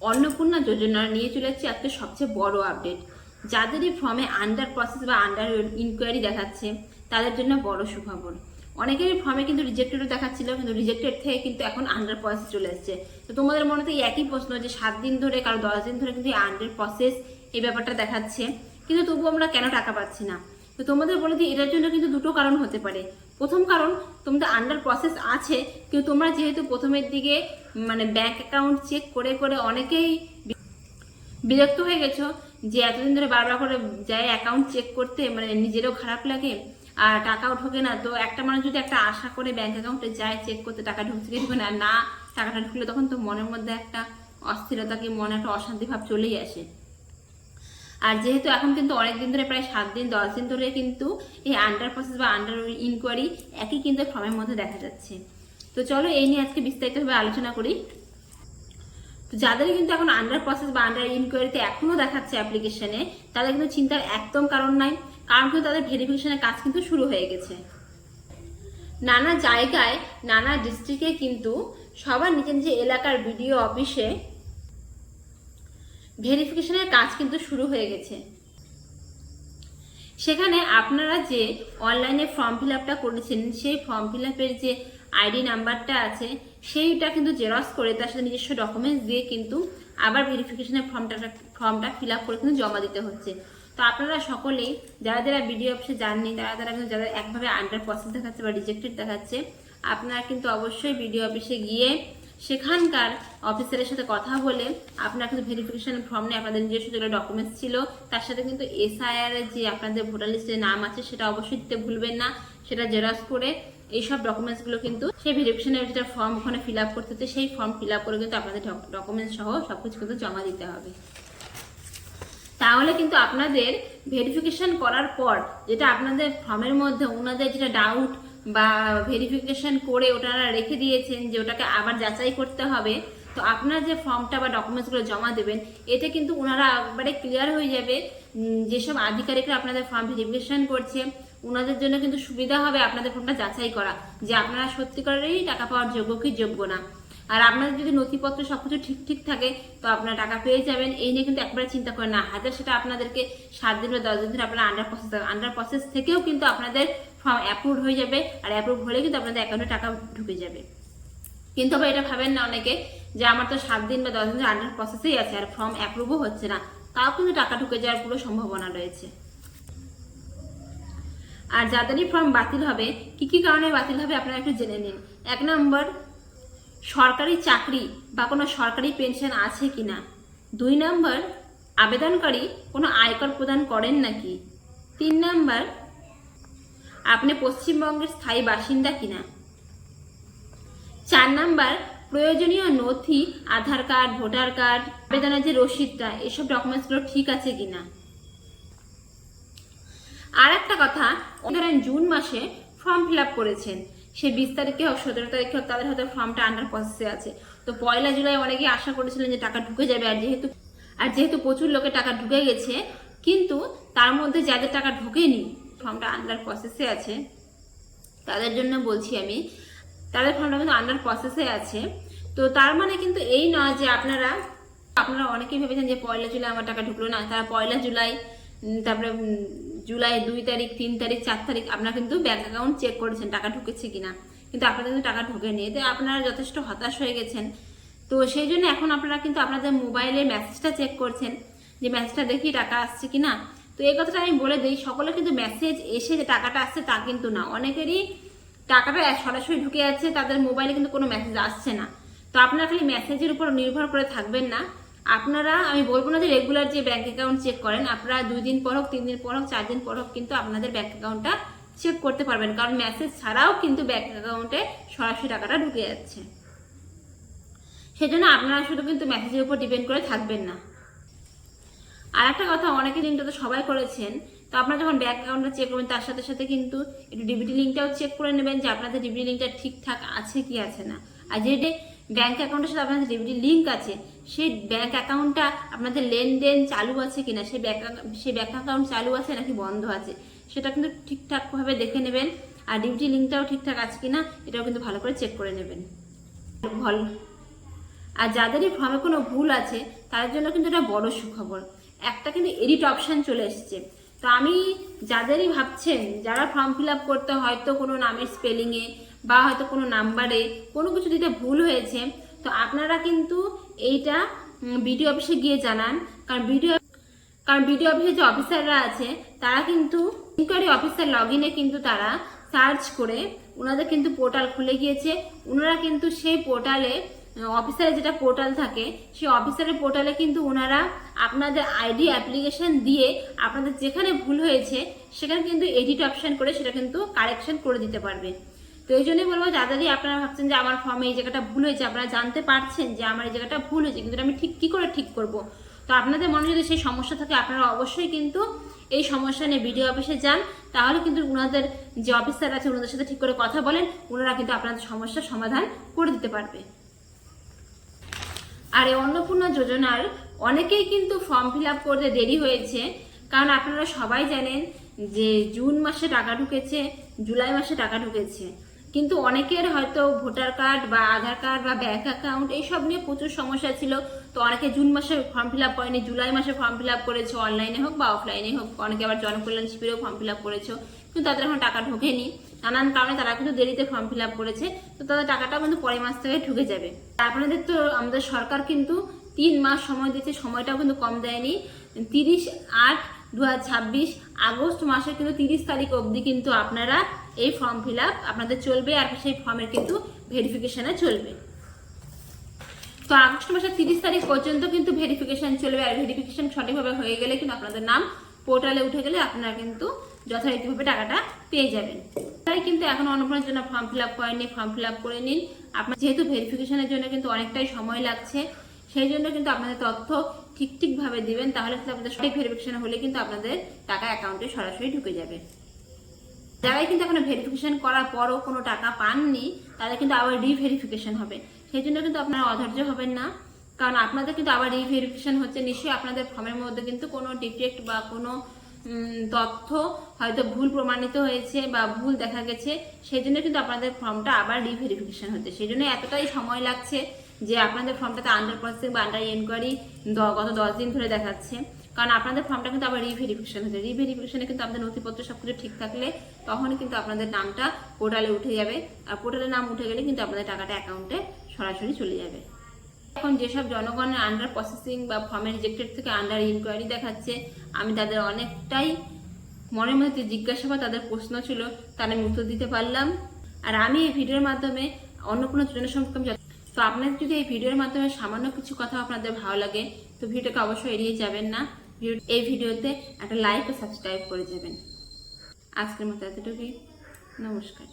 অন্নপূর্ণা যোজনা নিয়ে চলে যাচ্ছে আজকে সবচেয়ে বড় আপডেট। যাদেরই ফর্মে আন্ডার প্রসেস বা আন্ডার ইনকোয়ারি দেখাচ্ছে তাদের জন্য বড় সুখবর। অনেকেরই ফর্মে কিন্তু রিজেক্টেডও দেখাচ্ছিল, কিন্তু রিজেক্টেড থেকে কিন্তু এখন আন্ডার প্রসেস চলে এসছে। তো তোমাদের মনে তো একই প্রশ্ন যে 7 দিন ধরে কারো 10 দিন ধরে কিন্তু আন্ডার প্রসেস এই ব্যাপারটা দেখাচ্ছে, কিন্তু তবুও আমরা কেন টাকা পাচ্ছি না। তো তোমাদের বলে দিই, এটার জন্য কিন্তু দুটো কারণ হতে পারে। প্রথম কারণ, তোমাদের আন্ডার প্রসেস আছে, কিন্তু তোমরা যেহেতু প্রথমের দিকে ব্যাংক অ্যাকাউন্ট চেক করে করে অনেকেই বিরক্ত হয়ে গেছো যে এতদিন ধরে বারবার করে যায় অ্যাকাউন্ট চেক করতে, নিজেরও খারাপ লাগে আর টাকাও ঢোকে না। তো একটা মানুষ যদি একটা আশা করে ব্যাংক অ্যাকাউন্টে যায় চেক করতে টাকা ঢুকছে কি ঢুকে না, টাকাটা ঢুকলে তখন তো মনের মধ্যে একটা অস্থিরতা কি মনে একটা অশান্তি ভাব চলেই আসে। আর যেহেতু এখন কিন্তু অনেকদিন ধরে প্রায় 7 দিন 10 দিন ধরে কিন্তু এই আন্ডার প্রসেস বা আন্ডার ইনকোয়ারি একই কিন্তু ফর্মের মধ্যে দেখা যাচ্ছে। তো চলো এই নিয়ে আজকে বিস্তারিতভাবে আলোচনা করি। তো যাদের কিন্তু এখন আন্ডার প্রসেস বা আন্ডার ইনকোয়ারিতে এখনো দেখাচ্ছে অ্যাপ্লিকেশনে, তাদের কিন্তু চিন্তার একদম কারণ নাই, কারণ কিন্তু তাদের ভেরিফিকেশনের কাজ কিন্তু শুরু হয়ে গেছে। নানা জায়গায় নানা ডিস্ট্রিক্টে কিন্তু সবার নিজ নিজ এলাকার বিডিও অফিসে ভেরিফিকেশনের কাজ কিন্তু শুরু হয়ে গেছে। সেখানে আপনারা যে অনলাইনে ফর্ম ফিল আপটা করেছেন, সেই ফর্ম ফিল আপের যে আইডি নাম্বারটা আছে সেইটা কিন্তু জেরক্স করে তার সাথে নিজস্ব ডকুমেন্টস দিয়ে কিন্তু আবার ভেরিফিকেশনের ফর্মটা ফিল আপ করে কিন্তু জমা দিতে হচ্ছে। তো আপনারা সকলেই যারা যারা বিডিও অফিসে যাননি, তারা কিন্তু যাদের একভাবে আন্ডার প্রসেস দেখাচ্ছে বা রিজেক্টেড দেখাচ্ছে, আপনারা কিন্তু অবশ্যই বিডিও অফিসে গিয়ে সেখানকার অফিসারের সাথে কথা বলে আপনারা কিন্তু ভেরিফিকেশন ফর্ম নিয়ে আপনাদের নিজস্ব যেগুলো ডকুমেন্টস ছিল তার সাথে কিন্তু SIR এর যে আপনাদের ভোটার লিস্টে নাম আছে সেটা অবশ্যই দিতে ভুলবেন না। সেটা জেরক্স করে এইসব ডকুমেন্টসগুলো কিন্তু সেই ভেরিফিকেশনের যেটা ফর্ম ওখানে ফিল আপ করতে হচ্ছে, সেই ফর্ম ফিল আপ করে কিন্তু আপনাদের ডকুমেন্টস সহ সবকিছু কিন্তু জমা দিতে হবে। তাহলে কিন্তু আপনাদের ভেরিফিকেশন করার পর যেটা আপনাদের ফর্মের মধ্যে ওনাদের যেটা ডাউট বা ভেরিফিকেশন করে ওটারা রেখে দিয়েছেন যে ওটাকে আবার যাচাই করতে হবে, তো আপনার যে ফর্মটা বা ডকুমেন্টসগুলো জমা দেবেন এতে কিন্তু ওনারা একবারে ক্লিয়ার হয়ে যাবে। যেসব আধিকারিকরা আপনাদের ফর্ম ভেরিফিকেশন করছে ওনাদের জন্য কিন্তু সুবিধা হবে আপনাদের ফর্মটা যাচাই করা, যে আপনারা সত্যিকারেরই টাকা পাওয়ার যোগ্য কি যোগ্য না। আর আপনাদের যদি নথিপত্র সবকিছু ঠিক থাকে তো আপনারা টাকা পেয়ে যাবেন, এই নিয়ে কিন্তু একবারে চিন্তা করেন না। হাজার সেটা আপনাদেরকে 7 দিন বা 10 দিন ধরে আপনারা আন্ডার প্রসেস থেকেও কিন্তু আপনাদের ফর্ম অ্যাপ্রুভ হয়ে যাবে, আর অ্যাপ্রুভ হলে কিন্তু আপনাদের অ্যাকাউন্টে টাকা ঢুকে যাবে। কিন্তু আবার এটা ভাবেন না অনেকে যে আমার তো 7 দিন বা 10 দিন ধরে আন্ডার প্রসেসেই আছে আর ফর্ম অ্যাপ্রুভও হচ্ছে না, তাও কিন্তু টাকা ঢুকে যাওয়ার পুরো সম্ভাবনা রয়েছে। আর যাদেরই ফর্ম বাতিল হবে, কি কারণে বাতিল হবে আপনারা একটু জেনে নিন। 1 নম্বর, সরকারি চাকরি বা কোনো সরকারি পেনশন আছে কিনা। 2 নম্বর, আবেদনকারী কোনো আয়কর প্রদান করেন নাকি। 3 নম্বর, আপনি পশ্চিমবঙ্গের স্থায়ী বাসিন্দা কিনা। 4 নম্বর, প্রয়োজনীয় নথি আধার কার্ড, ভোটার কার্ড, আবেদনের যে রসিদটা, এসব ডকুমেন্টসগুলো ঠিক আছে কিনা। আর একটা কথা, ধরেন জুন মাসে ফর্ম ফিল আপ করেছেন, সে 20 তারিখে হোক 17 তারিখে হোক, তাদের হয়তো ফর্মটা আন্ডার প্রসেসে আছে। তো 1 জুলাই অনেকেই আশা করেছিলেন যে টাকা ঢুকে যাবে, আর যেহেতু প্রচুর লোকের টাকা ঢুকে গেছে, কিন্তু তার মধ্যে যাদের টাকা ঢোকেনি, ফর্মটা আন্ডার প্রসেসে আছে, তাদের জন্য বলছি আমি, তাদের ফর্মটা কিন্তু আন্ডার প্রসেসে আছে। তো তার মানে কিন্তু এই নয় যে আপনারা অনেকেই ভেবেছেন যে 1 জুলাই আমার টাকা ঢুকলো না, তারা 1 জুলাই, তারপরে জুলাই 2 তারিখ 3 তারিখ 4 তারিখ আপনারা কিন্তু ব্যাংক অ্যাকাউন্ট চেক করেছেন টাকা ঢুকেছে কিনা, কিন্তু আপনাদের কিন্তু টাকা ঢোকেনি। এতে আপনারা যথেষ্ট হতাশ হয়ে গেছেন। তো সেই জন্য এখন আপনারা কিন্তু আপনাদের মোবাইলে মেসেজটা চেক করছেন যে মেসেজটা দেখি টাকা আসছে কিনা। তো এই কথাটা আমি বলে দিই, সকলে কিন্তু মেসেজ এসে যে টাকাটা আসছে তা কিন্তু না, অনেকেরই টাকাটা সরাসরি ঢুকে যাচ্ছে, তাদের মোবাইলে কিন্তু কোনো মেসেজ আসছে না। তো আপনারা খালি মেসেজের উপর নির্ভর করে থাকবেন না। আপনারা, আমি বলবো না যে রেগুলার যে ব্যাংক অ্যাকাউন্ট চেক করেন, আপনারা 2 দিন পর হোক, 3 দিন পর হোক, 4 দিন পর হোক কিন্তু আপনাদের ব্যাংক অ্যাকাউন্টটা চেক করতে পারবেন, কারণ মেসেজ ছাড়াও কিন্তু ব্যাংক অ্যাকাউন্টে সরাসরি টাকাটা ঢুকে যাচ্ছে। সেজন্য আপনারা শুধু কিন্তু মেসেজের উপর ডিপেন্ড করে থাকবেন না। আর একটা কথা, অনেকে লিঙ্কটা তো সবাই করেছেন, তো আপনারা যখন ব্যাংক অ্যাকাউন্টটা চেক করবেন তার সাথে সাথে কিন্তু একটু ডিবিটি লিঙ্কটাও চেক করে নেবেন যে আপনাদের ডিবিটি লিঙ্কটা ঠিকঠাক আছে কি আছে না। আর যেটা ব্যাংক অ্যাকাউন্টের সাথে আপনাদের ডিবিটি লিঙ্ক আছে, সেই ব্যাংক অ্যাকাউন্টটা আপনাদের লেনদেন চালু আছে কিনা, সেই ব্যাংক অ্যাকাউন্ট চালু আছে নাকি বন্ধ আছে, সেটা কিন্তু ঠিকঠাকভাবে দেখে নেবেন। আর ডিবিটি লিঙ্কটাও ঠিকঠাক আছে কিনা এটাও কিন্তু ভালো করে চেক করে নেবেন। আর যাদেরই ফর্মে কোনো ভুল আছে তাদের জন্য কিন্তু এটা বড় সুখবর, একটা কিন্তু এডিট অপশান চলে এসেছে। তো আমি যাদেরই ভাবছেন যারা ফর্ম ফিল আপ করতে হয়তো কোনো নামের স্পেলিংয়ে বা হয়তো কোনো নাম্বারে কোনো কিছু দিতে ভুল হয়েছে, তো আপনারা কিন্তু এইটা বিডিও অফিসে গিয়ে জানান। কারণ বিডিও অফিসে যে অফিসাররা আছে তারা কিন্তু ইনকোয়ারি অফিসার লগ ইনে কিন্তু তারা সার্চ করে ওনাদের কিন্তু পোর্টাল খুলে গিয়েছে। ওনারা কিন্তু সেই পোর্টালে অফিসারের যেটা পোর্টাল থাকে সেই অফিসারের পোর্টালে কিন্তু ওনারা আপনাদের আইডি অ্যাপ্লিকেশন দিয়ে আপনাদের যেখানে ভুল হয়েছে সেখানে কিন্তু এডিট অপশান করে সেটা কিন্তু কারেকশন করে দিতে পারবে। তো এই জন্যই বলবো যাদেরই আপনারা ভাবছেন যে আমার ফর্মে এই জায়গাটা ভুল হয়েছে, আপনারা জানতে পারছেন যে আমার এই জায়গাটা ভুল হয়েছে কিন্তু আমি ঠিক কী করে ঠিক করব, তো আপনাদের মনে যদি সেই সমস্যা থাকে আপনারা অবশ্যই কিন্তু এই সমস্যা নিয়ে বিডিও অফিসে যান। তাহলে কিন্তু ওনাদের যে অফিসার আছে ওনাদের সাথে ঠিক করে কথা বলেন, ওনারা কিন্তু আপনাদের সমস্যার সমাধান করে দিতে পারবে। আর এই অন্নপূর্ণা যোজনার অনেকেই কিন্তু ফর্ম ফিল আপ করতে দেরি হয়েছে, কারণ আপনারা সবাই জানেন যে জুন মাসে টাকা ঢুকেছে, জুলাই মাসে টাকা ঢুকেছে, কিন্তু অনেকের হয়তো ভোটার কার্ড বা আধার কার্ড বা ব্যাংক অ্যাকাউন্ট এইসব নিয়ে প্রচুর সমস্যা ছিল। তো অনেকে জুন মাসে ফর্ম ফিল আপ করেনি, জুলাই মাসে ফর্ম ফিল আপ করেছে, অনলাইনে হোক বা অফলাইনে হোক, অনেকে আবার জনকল্যাণ শিবিরেও ফর্ম ফিল আপ করেছে, কিন্তু তাদের এখন টাকা ঢোকেনি, নানান কারণে তারা কিন্তু দেরিতে ফর্ম ফিল আপ করেছে। তো তাদের টাকাটা কিন্তু পরের মাস থেকে ঢুকে যাবে। আপনাদের তো আমাদের সরকার কিন্তু 3 মাস সময় দিচ্ছে, সময়টাও কিন্তু কম দেয়নি। 30/8/2026 আগস্ট মাসের কিন্তু 30 তারিখ অবধি কিন্তু আপনারা এই ফর্ম ফিল আপ আপনাদের চলবে, আর সেই ফর্মের কিন্তু ভেরিফিকেশনে চলবে। তো আগস্ট মাসের 30 তারিখ পর্যন্ত কিন্তু ভেরিফিকেশন চলবে, আর ভেরিফিকেশন সঠিকভাবে হয়ে গেলে কিন্তু আপনাদের নাম পোর্টালে উঠে গেলে আপনারা কিন্তু যথারীতিভাবে টাকাটা পেয়ে যাবেন। তাই কিন্তু এখন অন্নপূর্ণার জন্য ফর্ম ফিল আপ করেননি, ফর্ম ফিল আপ করে নিন। আপনার যেহেতু ভেরিফিকেশনের জন্য কিন্তু অনেকটাই সময় লাগছে, সেই জন্য কিন্তু আপনাদের তথ্য ঠিকভাবে দিবেন, তাহলে কিন্তু আপনাদের সঠিক ভেরিফিকেশন হলে কিন্তু আপনাদের টাকা অ্যাকাউন্টে সরাসরি ঢুকে যাবে। যারাই কিন্তু এখন ভেরিফিকেশন করার পরও কোনো টাকা পাননি তাদের কিন্তু আবার রিভেরিফিকেশন হবে, সেই জন্য কিন্তু আপনারা অধৈর্য হবেন না, কারণ আপনাদের কিন্তু আবার রিভেরিফিকেশন হচ্ছে। নিশ্চয়ই আপনাদের ফর্মের মধ্যে কিন্তু কোনো ডিফেক্ট বা কোনো তথ্য হয়তো ভুল প্রমাণিত হয়েছে বা ভুল দেখা গেছে, সেই জন্য কিন্তু আপনাদের ফর্মটা আবার রিভেরিফিকেশন হচ্ছে। সেই জন্য এতটাই সময় লাগছে যে আপনাদের ফর্মটাতে আন্ডার প্রসেসিং বা আন্ডার এনকোয়ারি গত 10 দিন ধরে দেখাচ্ছে, কারণ আপনাদের ফর্মটা কিন্তু আবার রিভেরিফিকেশন হচ্ছে। রিভেরিফিকেশনে কিন্তু আপনাদের নথিপত্র সবকিছু ঠিক থাকলে তখনই কিন্তু আপনাদের নামটা পোর্টালে উঠে যাবে, আর পোর্টালে নাম উঠে গেলে কিন্তু আপনাদের টাকাটা অ্যাকাউন্টে সরাসরি চলে যাবে। এখন যেসব জনগণের আন্ডার প্রসেসিং বা ফর্মে রিজেক্টেড থেকে আন্ডার ইনকোয়ারি দেখাচ্ছে, আমি তাদের অনেকটাই মনের মধ্যে জিজ্ঞাসাবাদ, তাদের প্রশ্ন ছিল, তার আমি উত্তর দিতে পারলাম। আর আমি এই ভিডিওর মাধ্যমে অন্নপূর্ণা যোজনা সম্পর্কে, তো আপনাদের যদি এই ভিডিওর মাধ্যমে সামান্য কিছু কথা আপনাদের ভালো লাগে তো ভিডিওটাকে অবশ্যই এড়িয়ে যাবেন না, এই ভিডিওতে একটা লাইক ও সাবস্ক্রাইব করে যাবেন। আজকের মতো এতটুকুই, নমস্কার।